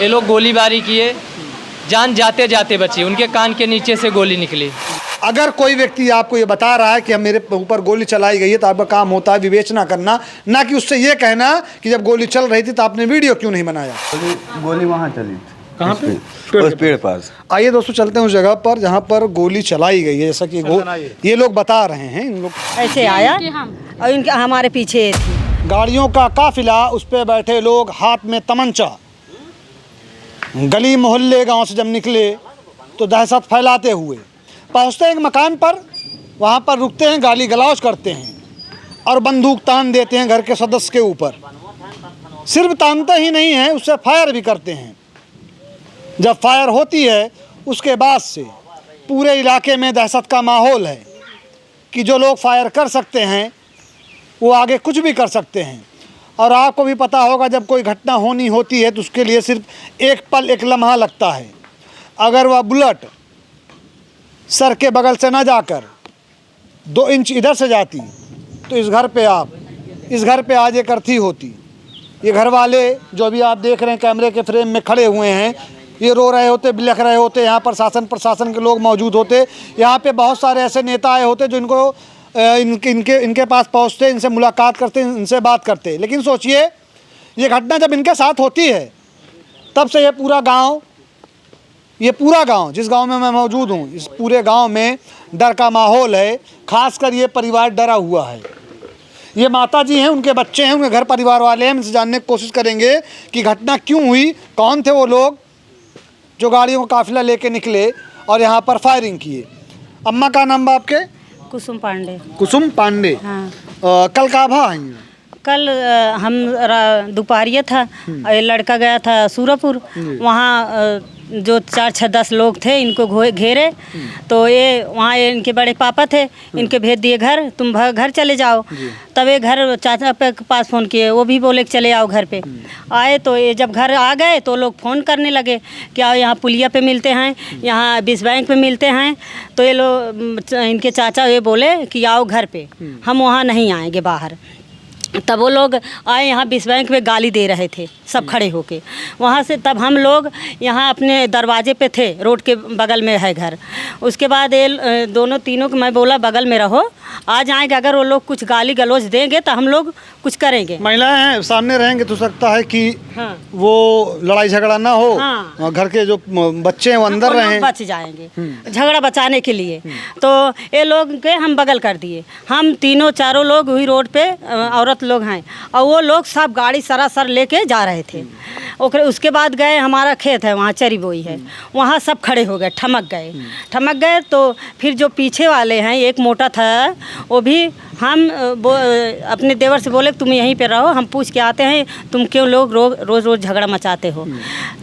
ये लोग गोलीबारी किए, जान जाते जाते बची, उनके कान के नीचे से गोली निकली। अगर कोई व्यक्ति आपको ये बता रहा है कि हम मेरे ऊपर गोली चलाई गई है, तो आपका काम होता है विवेचना करना, ना कि उससे ये कहना कि जब गोली चल रही थी तो आपने वीडियो क्यों नहीं बनाया। गोली वहाँ चली। कहाँ पे? उस पेड़ पास। आइए दोस्तों, चलते हैं उस जगह पर जहाँ पर गोली चलाई गई है। जैसा कि ये लोग बता रहे हैं, इन लोग ऐसे आया और इनके हमारे पीछे थी गाड़ियों का काफिला, उस पर बैठे लोग, हाथ में तमंचा। गली मोहल्ले गांव से जब निकले तो दहशत फैलाते हुए पहुंचते हैं एक मकान पर, वहां पर रुकते हैं, गाली गलौज करते हैं और बंदूक तान देते हैं घर के सदस्य के ऊपर। सिर्फ तानते ही नहीं हैं, उससे फायर भी करते हैं। जब फायर होती है उसके बाद से पूरे इलाके में दहशत का माहौल है कि जो लोग फायर कर सकते हैं वो आगे कुछ भी कर सकते हैं। और आपको भी पता होगा, जब कोई घटना होनी होती है तो उसके लिए सिर्फ एक पल, एक लम्हा लगता है। अगर वह बुलेट सर के बगल से ना जाकर 2 इंच इधर से जाती तो इस घर पे आज एक अर्थी होती। ये घर वाले जो अभी आप देख रहे हैं कैमरे के फ्रेम में खड़े हुए हैं, ये रो रहे होते, बिलख रहे होते। यहाँ पर प्रशासन के लोग मौजूद होते। यहाँ पे बहुत सारे ऐसे नेता आए होते जो इनके पास पहुँचते, इनसे मुलाकात करते, इनसे बात करते। लेकिन सोचिए, ये घटना जब इनके साथ होती है तब से ये पूरा गांव, जिस गांव में मैं मौजूद हूँ, इस पूरे गांव में डर का माहौल है। खासकर ये परिवार डरा हुआ है। ये माता जी हैं, उनके बच्चे हैं, उनके घर परिवार वाले हैं। इनसे जानने की कोशिश करेंगे कि घटना क्यों हुई, कौन थे वो लोग जो गाड़ियों का काफिला लेके निकले और यहाँ पर फायरिंग किए। अम्मा का नाम आपके? कुसुम पांडे। कुसुम पांडे। हाँ। कल काभा आई हैं? कल हम दोपहरिया था, ये लड़का गया था सूरपुर, वहाँ जो 4-10 लोग थे, इनको घेरे तो ये वहाँ इनके बड़े पापा थे, इनके भेज दिए घर, तुम घर चले जाओ। तब ये घर चाचा पे पास फ़ोन किए, वो भी बोले कि चले आओ घर पे। आए तो ये जब घर आ गए तो लोग फ़ोन करने लगे कि आओ यहाँ पुलिया पे मिलते हैं, यहाँ विश्व बैंक पे मिलते हैं। तो ये लोग, इनके चाचा ये बोले कि आओ घर पे, हम वहाँ नहीं आएंगे बाहर। तब वो लोग आए, यहाँ विश्व बैंक में गाली दे रहे थे सब खड़े होके वहाँ से। तब हम लोग यहाँ अपने दरवाजे पे थे, रोड के बगल में है घर। उसके बाद ये तीनों को मैं बोला बगल में रहो, आ जाएंगे। अगर वो लोग कुछ गाली गलौज देंगे तो हम लोग कुछ करेंगे। महिलाएं हैं सामने रहेंगे तो सकता है कि हाँ। वो लड़ाई झगड़ा ना हो। हाँ। घर के जो बच्चे हैं वो अंदर रहें, बच जाएंगे झगड़ा बचाने के लिए। तो ये लोग के हम बगल कर दिए। हम चारों लोग हुई रोड पे, औरत लोग हैं, और वो लोग सब गाड़ी सरासर लेके जा रहे थे। उसके बाद गए, हमारा खेत है वहाँ, चरी बोई है, वहाँ सब खड़े हो गए, ठमक गए। तो फिर जो पीछे वाले हैं, एक मोटा था, वो भी हम अपने देवर से बोले तुम यहीं पे रहो, हम पूछ के आते हैं तुम क्यों लोग रोज़ झगड़ा मचाते हो।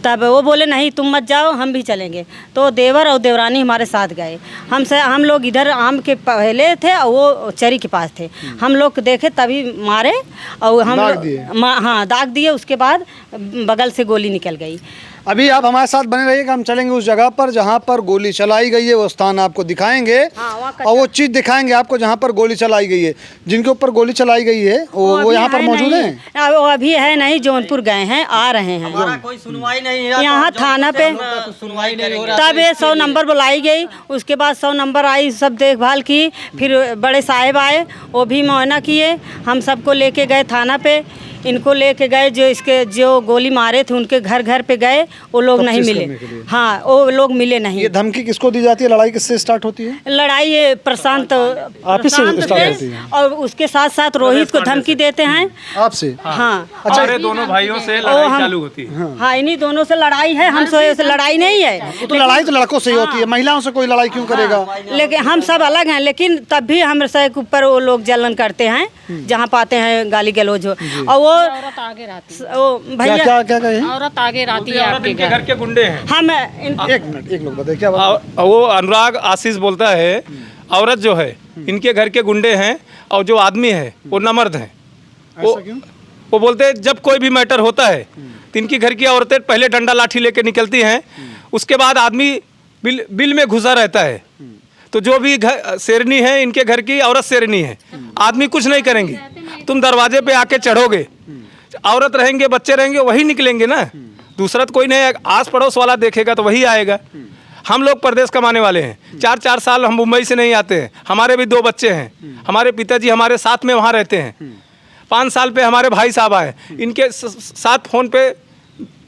तब वो बोले नहीं तुम मत जाओ, हम भी चलेंगे। तो देवर और देवरानी हमारे साथ गए। हम लोग इधर आम के पहले थे और वो चरी के पास थे। हम लोग देखे तभी मारे और हम दाग दिए। उसके बाद बगल से गोली निकल गई। अभी आप हमारे साथ बने रहिएगा, हम चलेंगे उस जगह पर जहाँ पर गोली चलाई गई है। वो स्थान आपको दिखाएंगे। हाँ, और वो चीज़ दिखाएंगे आपको जहाँ पर गोली चलाई गई है। जिनके ऊपर गोली चलाई गई है वो यहाँ पर मौजूद हैं? वो अभी है नहीं, जौनपुर गए हैं, आ रहे हैं। कोई सुनवाई नहीं है यहाँ थाना पे सुनवाई नहीं हो रहा। तब ये 100 नंबर बुलाई गई। उसके बाद 100 नंबर आई, सब देखभाल की। फिर बड़े साहब आए, वो भी मुआयना किए। हम सबको लेके गए थाना पे। इनको लेके गए, जो गोली मारे थे उनके घर पे गए, वो लोग नहीं मिले। हाँ, वो लोग मिले नहीं। ये धमकी किसको दी जाती है? लड़ाई किससे स्टार्ट होती है? लड़ाई ये प्रशांत से स्टार्ट होती है। और उसके साथ साथ रोहित को धमकी देते हैं आपसे। हाँ। अच्छा, ये दोनों भाइयों से लड़ाई चालू होती है। हाँ, इन्हीं दोनों से लड़ाई है, हम से लड़ाई नहीं है। तो लड़ाई तो लड़कों से ही होती है, महिलाओं से कोई लड़ाई क्यों करेगा? लेकिन हम सब अलग हैं, लेकिन तब भी हम से ऊपर वो लोग जलन करते हैं जहाँ पाते हैं गाली गलौज हो। और वो भैया क्या कहे? औरत आगे रहती है आपके इनके घर के गुंडे हैं। हम एक मिनट, एक लोग बताइए क्या बात? वो अनुराग आशीष बोलता है, औरत जो है इनके घर के गुंडे हैं और जो आदमी है वो नमर्द हैं। वो बोलते हैं जब कोई भी मैटर होता है तो इनकी घर की औरतें पहले डंडा लाठी लेके निकलती हैं, उसके बाद आदमी बिल में घुसा रहता है। तो जो भी शेरनी है इनके घर की, औरत शेरनी है, आदमी कुछ नहीं करेंगे। तुम दरवाजे पे आके चढ़ोगे, औरत रहेंगे, बच्चे रहेंगे, वही निकलेंगे ना। दूसरा तो कोई नहीं है, आस पड़ोस वाला देखेगा तो वही आएगा। हम लोग परदेश कमाने वाले हैं, 4-4 साल हम मुंबई से नहीं आते हैं, हमारे भी 2 बच्चे हैं, हमारे पिताजी हमारे साथ में वहाँ रहते हैं। 5 साल पे हमारे भाई साहब आए, इनके साथ फ़ोन पे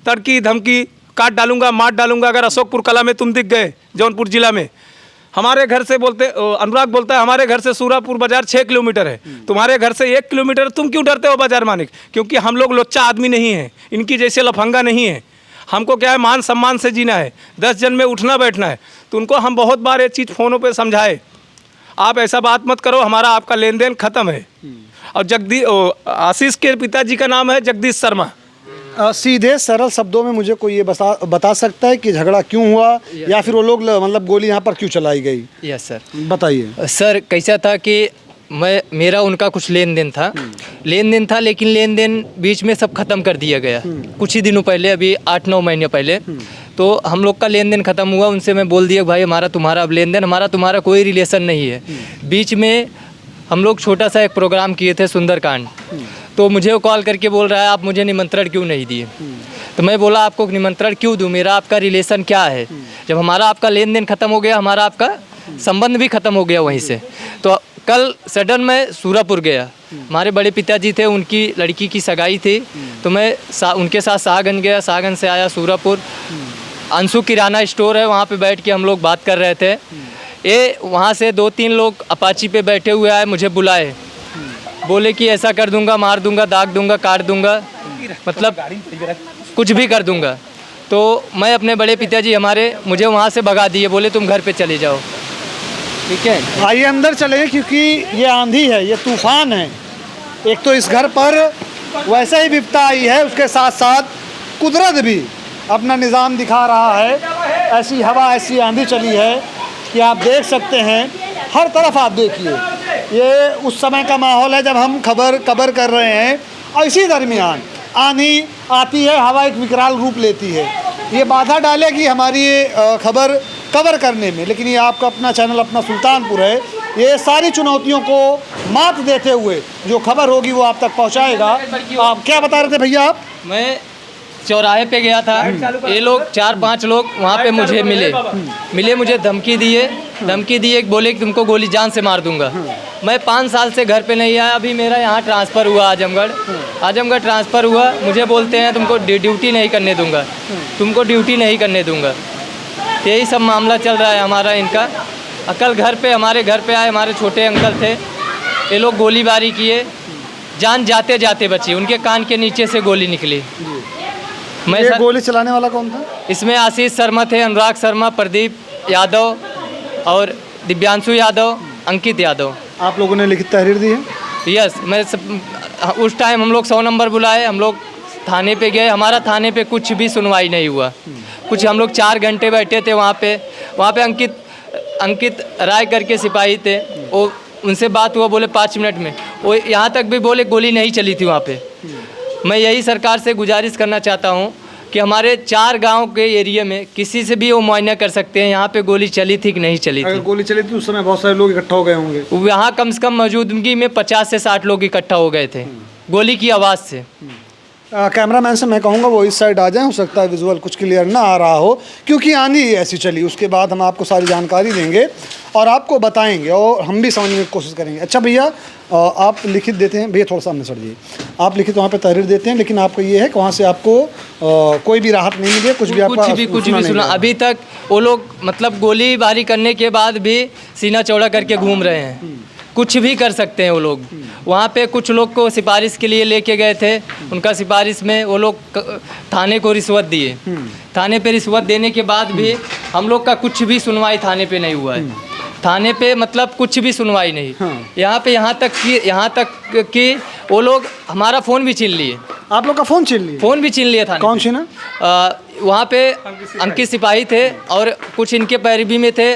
तड़की धमकी, काट डालूंगा, मार डालूंगा अगर अशोकपुर कला में तुम दिख गए, जौनपुर जिला में। हमारे घर से बोलते, अनुराग बोलता है हमारे घर से सूरापुर बाजार 6 किलोमीटर है, तुम्हारे घर से 1 किलोमीटर, तुम क्यों डरते हो बाजार माने? क्योंकि हम लोग लोच्चा आदमी नहीं है, इनकी जैसे लफंगा नहीं है। हमको क्या है, मान सम्मान से जीना है, 10 जन में उठना बैठना है। तो उनको हम बहुत बार ये चीज़ फ़ोनों पे समझाए, आप ऐसा बात मत करो, हमारा आपका लेन देन ख़त्म है। और आशीष के पिताजी का नाम है जगदीश शर्मा। सीधे सरल शब्दों में मुझे कोई ये बता सकता है कि झगड़ा क्यों हुआ या फिर वो लोग मतलब गोली यहाँ पर क्यों चलाई गई? यस सर, बताइए। सर कैसा था कि मेरा उनका कुछ लेन देन था, लेकिन लेन देन बीच में सब ख़त्म कर दिया गया कुछ ही दिनों पहले, अभी 8-9 महीने पहले। तो हम लोग का लेन देन ख़त्म हुआ, उनसे मैं बोल दिया भाई हमारा तुम्हारा अब लेन देन, हमारा तुम्हारा कोई रिलेशन नहीं है। बीच में हम लोग छोटा सा एक प्रोग्राम किए थे सुंदरकांड, तो मुझे वो कॉल करके बोल रहा है आप मुझे निमंत्रण क्यों नहीं दिए? तो मैं बोला आपको निमंत्रण क्यों दूँ, मेरा आपका रिलेशन क्या है? जब हमारा आपका लेन देन ख़त्म हो गया, हमारा आपका संबंध भी ख़त्म हो गया वहीं से। तो कल सडन मैं सूरापुर गया, हमारे बड़े पिताजी थे, उनकी लड़की की सगाई थी, तो मैं उनके साथ शाहगंज गया, शाहगंज से आया सूरापुर, अंशु किराना स्टोर है, वहाँ पे बैठ के हम लोग बात कर रहे थे। ये वहाँ से 2-3 लोग अपाची पे बैठे हुए आए, मुझे बुलाए, बोले कि ऐसा कर दूंगा, मार दूंगा, दाग दूंगा, काट दूंगा, मतलब कुछ भी कर दूंगा। तो मैं अपने बड़े पिताजी हमारे मुझे वहाँ से भगा दिए, बोले तुम घर पे चले जाओ। ठीक है, आइए अंदर चले, क्योंकि ये आंधी है, ये तूफान है। एक तो इस घर पर वैसे ही विपदा आई है, उसके साथ साथ कुदरत भी अपना निज़ाम दिखा रहा है। ऐसी हवा, ऐसी आंधी चली है कि आप देख सकते हैं, हर तरफ आप देखिए, ये उस समय का माहौल है जब हम खबर कर रहे हैं, और इसी दरमियान आंधी आती है, हवा एक विकराल रूप लेती है। ये बाधा डालेगी हमारी ये खबर कवर करने में, लेकिन ये आपका अपना चैनल, अपना सुल्तानपुर है, ये सारी चुनौतियों को मात देते हुए जो खबर होगी वो आप तक पहुंचाएगा। आप क्या बता रहे थे भैया आप? मैं चौराहे पे गया था, ये लोग 4-5 लोग वहाँ पे मुझे मिले, मुझे धमकी दिए, बोले कि तुमको गोली जान से मार दूंगा। मैं 5 साल से घर पे नहीं आया, अभी मेरा यहाँ ट्रांसफ़र हुआ आजमगढ़ ट्रांसफ़र हुआ, मुझे बोलते हैं तुमको ड्यूटी नहीं करने दूंगा, यही सब मामला चल रहा है हमारा इनका। कल हमारे घर पे आए, हमारे छोटे अंकल थे, ये लोग गोलीबारी किए, जान जाते जाते बची, उनके कान के नीचे से गोली निकली। ये गोली चलाने वाला कौन था? इसमें आशीष शर्मा थे, अनुराग शर्मा, प्रदीप यादव और दिव्यांशु यादव, अंकित यादव। आप लोगों ने लिखित तहरीर दी है? यस, उस टाइम हम लोग 100 नंबर बुलाए, हम लोग थाने पे गए, हमारा थाने पे कुछ भी सुनवाई नहीं हुआ। कुछ हम लोग 4 घंटे बैठे थे वहाँ पे अंकित राय करके सिपाही थे, वो उनसे बात हुआ, बोले 5 मिनट में, वो यहाँ तक भी बोले गोली नहीं चली थी वहाँ पे। मैं यही सरकार से गुजारिश करना चाहता हूँ कि हमारे 4 गांव के एरिया में किसी से भी वो मुआयना कर सकते हैं यहाँ पे गोली चली थी कि नहीं चली थी। अगर गोली चली थी उस समय बहुत सारे लोग इकट्ठा हो गए होंगे। यहाँ कम से कम मौजूदगी में 50 से 60 लोग इकट्ठा हो गए थे गोली की आवाज़ से। कैमरामैन से मैं कहूँगा वो इस साइड आ जाए, हो सकता है विजुअल कुछ क्लियर ना आ रहा हो क्योंकि आंधी ऐसी चली। उसके बाद हम आपको सारी जानकारी देंगे और आपको बताएंगे और हम भी समझने की कोशिश करेंगे। अच्छा भैया, आप लिखित देते हैं, भैया थोड़ा सामने सर जी, आप लिखित वहाँ पे तहरीर देते हैं, लेकिन आपको ये है कि वहाँ से आपको कोई भी राहत नहीं मिली, कुछ भी सुना? अभी तक वो लोग मतलब गोलीबारी करने के बाद भी सीना चौड़ा करके घूम रहे हैं, कुछ भी कर सकते हैं वो लोग। वहाँ पे कुछ लोग को सिफारिश के लिए लेके गए थे, उनका सिफारिश में वो लोग थाने को रिश्वत दिए। थाने पे रिश्वत देने के बाद भी हम लोग का कुछ भी सुनवाई थाने पे नहीं हुआ है। थाने पे मतलब कुछ भी सुनवाई नहीं। यहाँ तक कि वो लोग हमारा फ़ोन भी छीन लिए। आप लोग का फ़ोन छीन लिए? फ़ोन भी छीन लिया था। कौन छीना? वहाँ पे अंकित सिपाही थे और कुछ इनके पैरवी में थे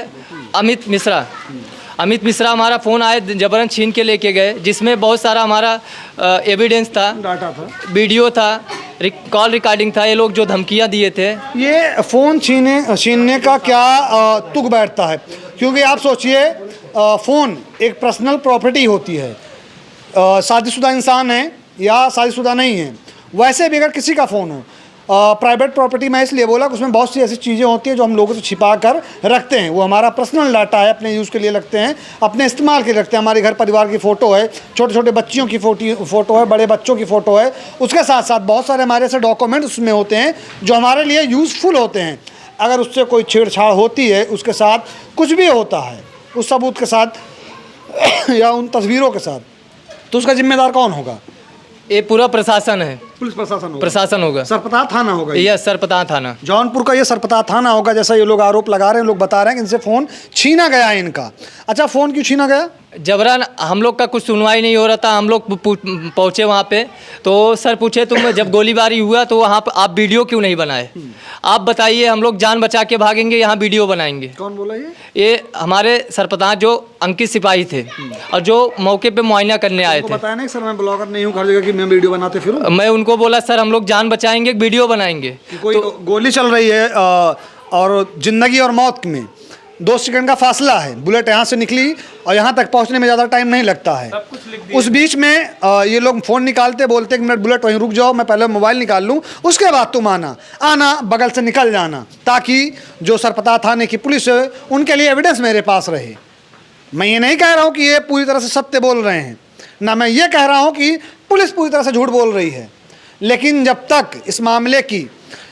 अमित मिश्रा हमारा फ़ोन आए जबरन छीन के लेके गए, जिसमें बहुत सारा हमारा एविडेंस था, डाटा था, वीडियो था, कॉल रिकॉर्डिंग था। ये लोग जो धमकियां दिए थे, ये फ़ोन छीनने का क्या तुक बैठता है? क्योंकि आप सोचिए, फ़ोन एक पर्सनल प्रॉपर्टी होती है। शादीशुदा इंसान है या शादीशुदा नहीं है, वैसे भी अगर किसी का फ़ोन हो, प्राइवेट प्रॉपर्टी मैं इसलिए बोला कि उसमें बहुत सी ऐसी चीज़ें होती हैं जो हम लोगों से छिपा कर रखते हैं। वो हमारा पर्सनल डाटा है, अपने यूज़ के लिए रखते हैं, अपने इस्तेमाल के लिए रखते हैं। हमारे घर परिवार की फ़ोटो है, छोटे छोटे बच्चियों की फ़ोटो है, बड़े बच्चों की फ़ोटो है। उसके साथ साथ बहुत सारे हमारे ऐसे डॉक्यूमेंट उसमें होते हैं जो हमारे लिए यूज़फुल होते हैं। अगर उससे कोई छेड़छाड़ होती है, उसके साथ कुछ भी होता है, उस सबूत के साथ या उन तस्वीरों के साथ, तो उसका जिम्मेदार कौन होगा? ये पूरा प्रशासन है, पुलिस प्रशासन होगा। प्रशासन होगा, सरपताह थाना होगा। यह सरपताह थाना, जौनपुर का ये सरपताह थाना होगा, जैसा ये लोग आरोप लगा रहे हैं। लोग बता रहे हैं कि इनसे फ़ोन छीना गया है इनका। अच्छा, फ़ोन क्यों छीना गया? जबरन हम लोग का कुछ सुनवाई नहीं हो रहा था। हम लोग पहुँचे वहाँ पे, तो सर पूछे तुम जब गोलीबारी हुआ तो वहाँ पर आप वीडियो क्यों नहीं बनाए? आप बताइए, हम लोग जान बचा के भागेंगे, यहाँ वीडियो बनाएंगे। कौन बोला ये हमारे सरपताह जो अंकित सिपाही थे और जो मौके पे मुआयना करने आए थे। बताया नहीं सर, मैं ब्लॉगर नहीं हूँ हर जगह की मैं वीडियो बनाते फिरूं। मैं उनको बोला सर हम लोग जान बचाएंगे, वीडियो बनाएंगे। कोई गोली चल रही है और जिंदगी और मौत में 2 सेकंड का फासला है। बुलेट यहाँ से निकली और यहाँ तक पहुँचने में ज़्यादा टाइम नहीं लगता है। उस बीच में ये लोग फ़ोन निकालते, बोलते कि मिनट बुलेट वहीं रुक जाओ, मैं पहले मोबाइल निकाल लूँ, उसके बाद तुम आना बगल से निकल जाना, ताकि जो सरपताह थाने की पुलिस है उनके लिए एविडेंस मेरे पास रहे। मैं ये नहीं कह रहा हूँ कि ये पूरी तरह से सत्य बोल रहे हैं, ना मैं ये कह रहा हूँ कि पुलिस पूरी तरह से झूठ बोल रही है। लेकिन जब तक इस मामले की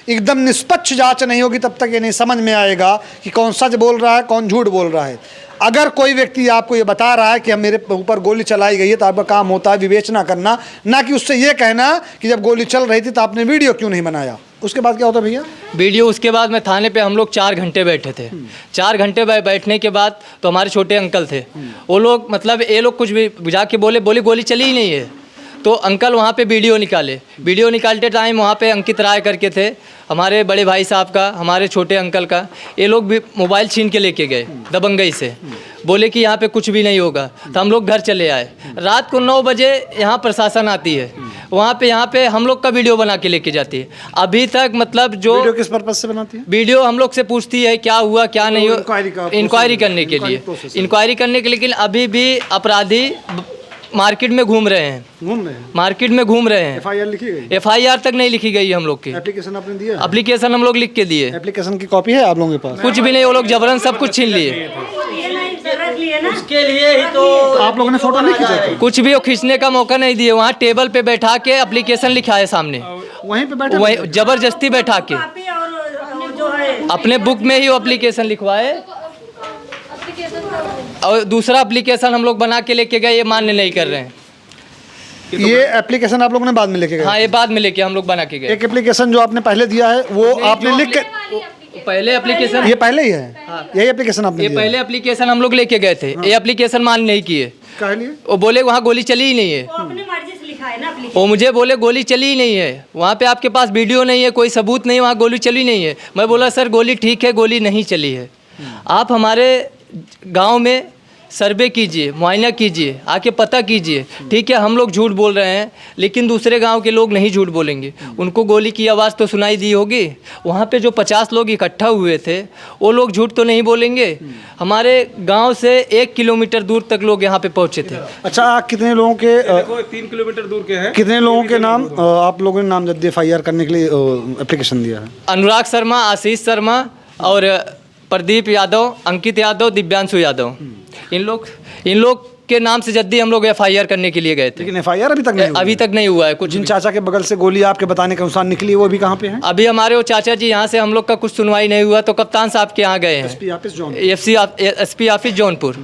एकदम निष्पक्ष जांच नहीं होगी, तब तक ये नहीं समझ में आएगा कि कौन सच बोल रहा है, कौन झूठ बोल रहा है। अगर कोई व्यक्ति आपको ये बता रहा है कि हम मेरे ऊपर गोली चलाई गई है, तो आपका काम होता है विवेचना करना, ना कि उससे ये कहना कि जब गोली चल रही थी तो आपने वीडियो क्यों नहीं बनाया। उसके बाद क्या होता भैया? वीडियो उसके बाद में थाने पे हम लोग 4 घंटे बैठे थे। 4 घंटे बैठने के बाद तो हमारे छोटे अंकल थे, वो लोग मतलब ये लोग कुछ भी जाके बोले गोली चली ही नहीं है। तो अंकल वहाँ पे वीडियो निकालते टाइम वहाँ पे अंकित राय करके थे, हमारे बड़े भाई साहब का, हमारे छोटे अंकल का, ये लोग भी मोबाइल छीन के लेके गए दबंगई से। बोले कि यहाँ पे कुछ भी नहीं होगा, तो हम लोग घर चले आए। रात को 9 बजे यहाँ प्रशासन आती है, यहाँ पे हम लोग का वीडियो बना के लेके जाती है। अभी तक मतलब जो वीडियो किस पर्पस से बनाती है? वीडियो हम लोग से पूछती है क्या हुआ क्या नहीं हुआ, इंक्वायरी करने के लिए, लेकिन अभी भी अपराधी मार्केट में घूम रहे हैं। एफआईआर लिखी गई? एफआईआर तक नहीं लिखी गई हम लोग की। एप्लीकेशन आपने दिया? एप्लीकेशन हम लोग लिख के दिए। एप्लीकेशन की कॉपी है आप लोगों के पास? कुछ भी नहीं, वो लोग जबरन सब कुछ छीन लिए। उसके लिए ही तो आप लोगों ने फोटो नहीं खींचा? कुछ भी वो खींचने का मौका नहीं दिए। वहाँ टेबल पे बैठा के एप्लीकेशन लिखाए सामने, वहीं पे बैठे, वहीं जबरदस्ती बैठा के अपने बुक में ही वो एप्लीकेशन लिखवाए, और दूसरा एप्लीकेशन हम लोग बना के लेके गए, ये मान्य नहीं कर रहे हैं। ये एप्लीकेशन आप लोगों ने बाद में लेके गए? हाँ, ये बाद में लेके हम लोग बना के गए। एक एप्लीकेशन जो आपने पहले दिया है वो आपने लिख के, पहले एप्लीकेशन ये पहले ही है? यही एप्लीकेशन आपने ये दिया? पहले एप्लीकेशन हम लोग लेके गए थे। ये एप्लीकेशन मान्य नहीं किए। काहे लिए? वो बोले वहाँ गोली चली ही नहीं है। अपनी मर्जी से लिखा है ना एप्लीकेशन। वो मुझे बोले गोली चली ही नहीं है, वहाँ पे आपके पास वीडियो नहीं है, कोई सबूत नहीं, वहाँ गोली चली नहीं है। मैं बोला सर गोली ठीक है, गोली नहीं चली है। आप हमारे गांव में सर्वे कीजिए, मुआयना कीजिए, आके पता कीजिए। ठीक है, हम लोग झूठ बोल रहे हैं, लेकिन दूसरे गांव के लोग नहीं झूठ बोलेंगे। उनको गोली की आवाज़ तो सुनाई दी होगी। वहाँ पे जो 50 लोग इकट्ठा हुए थे, वो लोग झूठ तो नहीं बोलेंगे। हमारे गांव से 1 किलोमीटर दूर तक लोग यहाँ पे पहुँचे थे। अच्छा, कितने लोगों के 3 किलोमीटर दूर के हैं। कितने लोगों के नाम आप लोगों ने नामजद एफआईआर करने के लिए एप्लीकेशन दिया है? अनुराग शर्मा, आशीष शर्मा और प्रदीप यादव, अंकित यादव, दिव्यांशु यादव, इन लोग के नाम से जल्दी हम लोग एफआईआर करने के लिए गए थे। लेकिन एफआईआर अभी तक नहीं हुआ? अभी तक नहीं हुआ है कुछ। जिन चाचा के बगल से गोली आपके बताने के अनुसार निकली, वो अभी कहाँ पे हैं? अभी हमारे वो चाचा जी यहाँ से हम लोग का कुछ सुनवाई नहीं हुआ, तो कप्तान साहब के यहाँ गए हैं। SP office Jaunpur.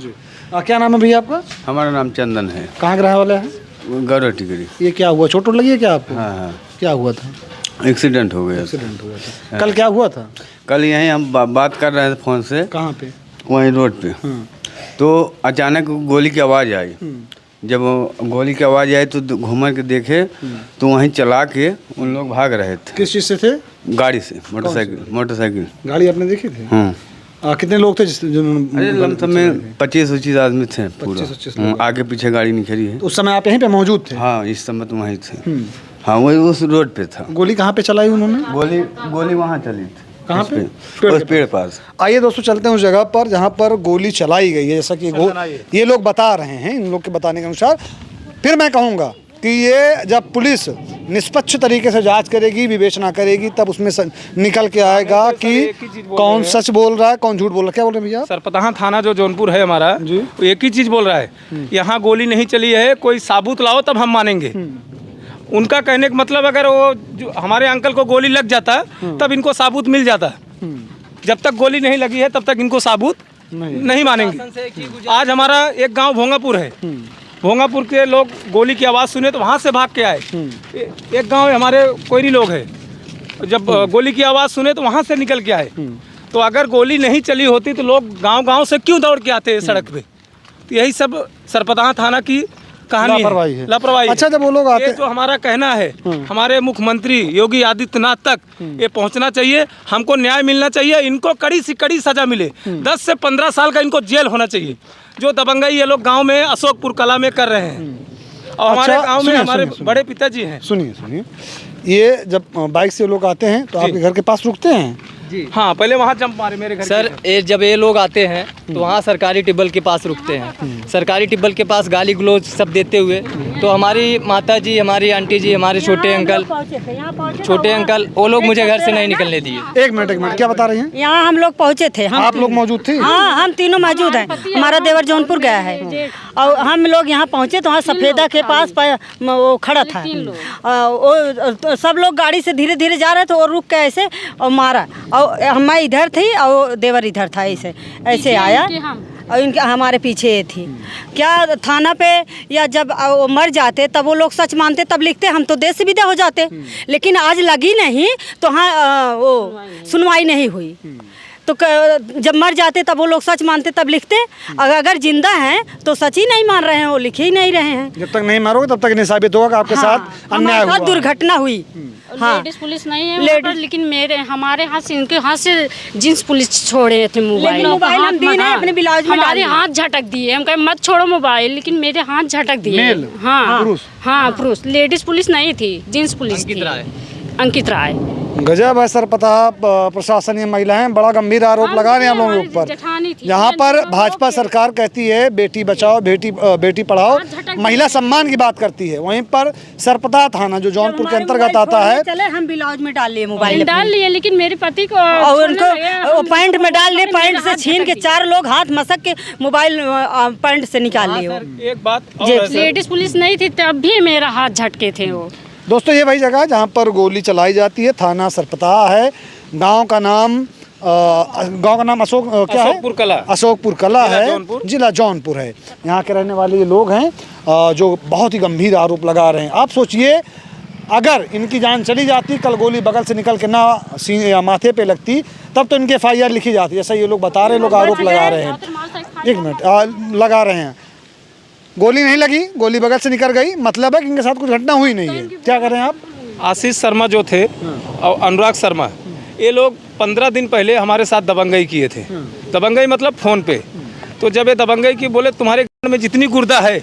क्या नाम है भैया आपका? हमारा नाम चंदन है। कहाँ के रहने वाले हैं? गौरव टिकरी। ये क्या हुआ, चोट लगी है क्या आपको? हाँ, क्या हुआ था? एक्सीडेंट हो गया। एक्सीडेंट हुआ था। कल क्या हुआ था? कल यहीं हम बात कर रहे थे फ़ोन से। कहाँ पे? वहीं रोड पे। तो अचानक गोली की आवाज़ आई। जब गोली की आवाज़ आई तो घूम के देखे तो वहीं चला के उन लोग भाग रहे थे। किस चीज़ से थे? गाड़ी से, मोटरसाइकिल। गाड़ी आपने देखी थी? हाँ। कितने लोग थे अरे लमसम में 25-25 आदमी थे पूरा। आगे पीछे गाड़ी नहीं खड़ी है। उस समय आप यहीं पे मौजूद थे? हाँ, इस समय तो वहीं थे। हाँ, वही उस रोड पे था। गोली कहाँ पे चलाई उन्होंने? गोली वहाँ चली थी। कहाँ पे? उस पेड़ पास। आइए दोस्तों, चलते हैं उस जगह पर जहाँ पर गोली चलाई गई है, जैसा कि ये लोग बता रहे हैं, इन लोग के बताने के अनुसार। फिर मैं कहूँगा कि ये जब पुलिस निष्पक्ष तरीके से जांच करेगी, विवेचना करेगी, तब उसमें निकल के आएगा कि कौन सच बोल रहा है, कौन झूठ बोल रहा है। क्या बोल रहे हैं भैया? सरपतहा थाना जो जौनपुर है हमारा, वो एक ही चीज़ बोल रहा है, यहाँ गोली नहीं चली है, कोई साबूत लाओ तब हम मानेंगे। उनका कहने का मतलब अगर वो जो हमारे अंकल को गोली लग जाता तब इनको साबूत मिल जाता। जब तक गोली नहीं लगी है तब तक इनको साबूत नहीं मानेंगे। आज हमारा एक गांव भोंगापुर है, भोंगापुर के लोग गोली की आवाज़ सुने तो वहाँ से भाग के आए। एक गांव हमारे कोयरी लोग है, जब गोली की आवाज़ सुने तो वहाँ से निकल के आए। तो अगर गोली नहीं चली होती तो लोग गांव-गांव से क्यों दौड़ के आते हैं सड़क पे? तो यही सब सरपतहा थाना की कहानी लापरवाही है, लापरवाही। अच्छा, जब वो लोग आते, ये जो हमारा कहना है हमारे मुख्यमंत्री योगी आदित्यनाथ तक ये पहुंचना चाहिए, हमको न्याय मिलना चाहिए, इनको कड़ी से कड़ी सजा मिले, 10 से 15 साल का इनको जेल होना चाहिए। जो दबंगई ये लोग गांव में अशोकपुर कला में कर रहे हैं। और हमारे गांव में हमारे बड़े पिताजी हैं। सुनिए, ये जब बाइक से लोग आते हैं तो आपके घर के पास रुकते हैं? जी हाँ, पहले वहाँ जंप मारे मेरे घर सर। जब ये लोग आते हैं तो वहाँ सरकारी टिब्बल के पास रुकते हैं। सरकारी टिब्बल के पास गाली गलौज सब देते हुए तो हमारी माता जी, हमारी आंटी जी, हमारे छोटे अंकल वो लोग मुझे घर से नहीं निकलने दिए। एक मिनट, क्या बता रही हैं? यहाँ हम लोग पहुँचे थे। आप लोग मौजूद थे? हाँ, हम तीनों मौजूद हैं। हमारा देवर जौनपुर गया है और हम लोग यहाँ पहुँचे तो वहाँ सफेदा के पास वो खड़ा था। वो सब लोग गाड़ी से धीरे धीरे जा रहे थे और रुक के ऐसे और मारा। और मैं इधर थी और देवर इधर था, ऐसे आया और इनके हमारे पीछे ये थी। क्या थाना पे या जब वो मर जाते तब वो लोग सच मानते, तब लिखते, हम तो देश से विदा हो जाते। लेकिन आज लगी नहीं तो हाँ वो सुनवाई नहीं हुई। तो जब मर जाते तब वो लोग सच मानते, तब लिखते। अगर जिंदा हैं तो सच ही नहीं मान रहे हैं, वो लिख ही नहीं रहे हैं। जब तक नहीं मारोगे तब तक नहीं साबित होगा कि आपके साथ अन्याय हुआ, दुर्घटना हुई। हाँ, लेडीज पुलिस नहीं है वहाँ पर, लेकिन हमारे हाथ से, इनके हाथ से जींस पुलिस छोड़े थे मोबाइल। मोबाइल हम दिए ना अपने ब्लाउज में, हमारे हाथ झटक दिए। हम कहे मत छोड़ो मोबाइल, लेकिन मेरे हाथ झटक दिए। हाँ, पुरुष। लेडीज पुलिस नहीं थी, जींस पुलिस थी। अंकित राय। गजब है सरपतहा प्रशासन, ये महिलाएं बड़ा गंभीर आरोप लगा रहे हैं हम लोगों के ऊपर। यहाँ पर भाजपा सरकार कहती है बेटी बचाओ, बेटी पढ़ाओ, महिला सम्मान की बात करती है। वहीं पर सरपतहा थाना जो जौनपुर के अंतर्गत आता है, चले हम ब्लाउज में डाल लिए, मोबाइल डाल लिए, लेकिन मेरे पति को और उनको पैंट में डाल लिए, पैंट से छीन के 4 लोग हाथ मसक के मोबाइल पैंट से निकाल लिए। एक बात, लेडीज पुलिस नहीं थी तब भी मेरा हाथ झटके थे वो। दोस्तों ये वही जगह जहाँ पर गोली चलाई जाती है, थाना सरपतहा है। गांव का नाम अशोकपुर कला है, जिला जौनपुर है। यहाँ के रहने वाले ये लोग हैं जो बहुत ही गंभीर आरोप लगा रहे हैं। आप सोचिए, अगर इनकी जान चली जाती, कल गोली बगल से निकल के ना सीने या माथे पे लगती, तब तो इनके FIR लिखी जाती। जैसा ये लोग बता रहे, लोग आरोप लगा रहे हैं। एक मिनट, लगा रहे हैं, गोली नहीं लगी, गोली बगल से निकल गई, मतलब है कि इनके साथ कुछ घटना हुई नहीं है। क्या कर रहे हैं आप? आशीष शर्मा जो थे और अनुराग शर्मा, ये लोग 15 दिन पहले हमारे साथ दबंगई किए थे। दबंगई मतलब फ़ोन पे। तो जब ये दबंगई की, बोले तुम्हारे घर में जितनी गुर्दा है,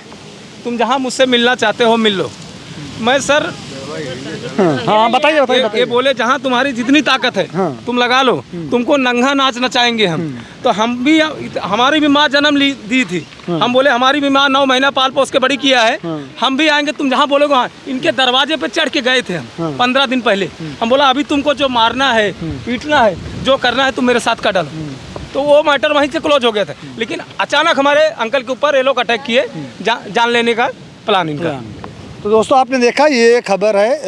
तुम जहाँ मुझसे मिलना चाहते हो मिल लो। मैं सर, हाँ बताइए। ये बोले जहाँ तुम्हारी जितनी ताकत है तुम लगा लो, तुमको नंगा नाच नचाएंगे हम। तो हम भी, हमारी भी माँ जन्म दी थी, हम बोले हमारी भी माँ 9 महीना पाल पोस के बड़ी किया है, हम भी आएंगे, तुम जहाँ बोलोगे वहाँ। इनके दरवाजे पे चढ़ के गए थे हम 15 दिन पहले। हम बोला अभी तुमको जो मारना है, पीटना है, जो करना है तुम मेरे साथ का डालो। तो वो मैटर वहीं से क्लोज हो गया था। लेकिन अचानक हमारे अंकल के ऊपर ये लोग अटैक किए, जान लेने का प्लान इनका। तो दोस्तों आपने देखा, ये खबर है,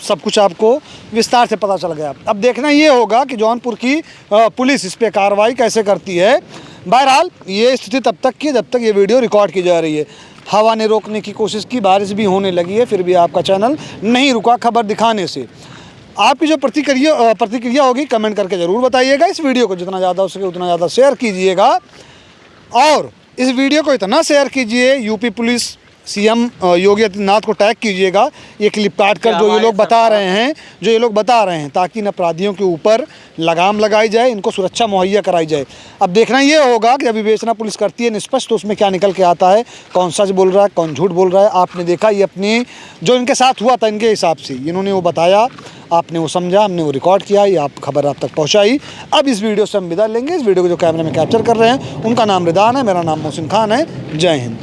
सब कुछ आपको विस्तार से पता चल गया। अब देखना ये होगा कि जौनपुर की पुलिस इस पर कार्रवाई कैसे करती है। बहरहाल ये स्थिति तब तक की जब तक ये वीडियो रिकॉर्ड की जा रही है। हवा ने रोकने की कोशिश की, बारिश भी होने लगी है, फिर भी आपका चैनल नहीं रुका खबर दिखाने से। आपकी जो प्रतिक्रिया होगी कमेंट करके ज़रूर बताइएगा। इस वीडियो को जितना ज़्यादा हो सके उतना ज़्यादा शेयर कीजिएगा, और इस वीडियो को इतना शेयर कीजिए, UP police CM Yogi Adityanath को टैग कीजिएगा, ये क्लिप काट कर जो ये लोग बता रहे हैं, ताकि इन अपराधियों के ऊपर लगाम लगाई जाए, इनको सुरक्षा मुहैया कराई जाए। अब देखना ये होगा कि जब विवेचना पुलिस करती है निष्पक्ष, तो उसमें क्या निकल के आता है, कौन सच बोल रहा है, कौन झूठ बोल रहा है। आपने देखा, ये अपनी जो इनके साथ हुआ था, इनके हिसाब से इन्होंने वो बताया, आपने वो समझा, हमने वो रिकॉर्ड किया, ये आप खबर आप तक पहुंचाई। अब इस वीडियो से हम विदा लेंगे। इस वीडियो को जो कैमरे में कैप्चर कर रहे हैं उनका नाम रिदान है, मेरा नाम मोहसिन खान है। जय हिंद।